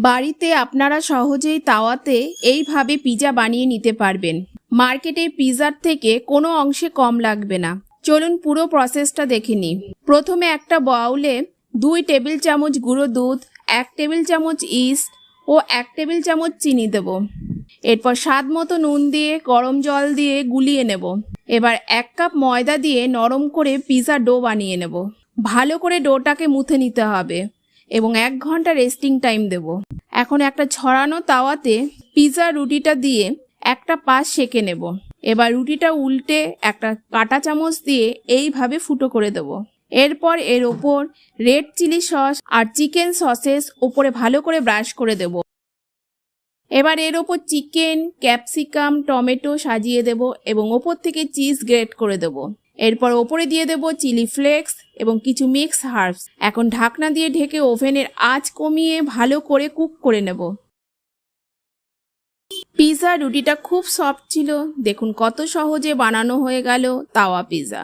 বাড়িতে আপনারা সহজেই তাওয়াতে এইভাবে পিৎজা বানিয়ে নিতে পারবেন। মার্কেটে পিৎজার থেকে কোনো অংশে কম লাগবে না। চলুন পুরো প্রসেসটা দেখে নিই। প্রথমে একটা বাউলে 2 টেবিল চামচ গুঁড়ো দুধ, 1 টেবিল চামচ ইস্ট ও 1 টেবিল চামচ চিনি দেব। এরপর স্বাদ মতো নুন দিয়ে গরম জল দিয়ে গুলিয়ে নেব। এবার 1 কাপ ময়দা দিয়ে নরম করে পিৎজা ডো বানিয়ে নেব। ভালো করে ডোটাকে মুথে নিতে হবে এবং 1 ঘন্টা রেস্টিং টাইম দেব। এখন একটা ছড়ানো তাওয়াতে পিৎজা রুটিটা দিয়ে একটা পাশ সেঁকে নেব। এবার রুটিটা উল্টে একটা কাঁটা চামচ দিয়ে এইভাবে ফুটো করে দেব। এরপর এর ওপর রেড চিলি সস আর চিকেন সসেস ওপরে ভালো করে ব্রাশ করে দেব। এবার এর ওপর চিকেন, ক্যাপসিকাম, টমেটো সাজিয়ে দেব এবং ওপর থেকে চিজ গ্রেট করে দেব। এরপর ওপরে দিয়ে দেব চিলি ফ্লেক্স এবং কিছু মিক্স হার্বস। এখন ঢাকনা দিয়ে ঢেকে ওভেনের আঁচ কমিয়ে ভালো করে কুক করে নেব। পিৎজা রুটিটা খুব সফট ছিল। দেখুন কত সহজে বানানো হয়ে গেল তাওয়া পিৎজা।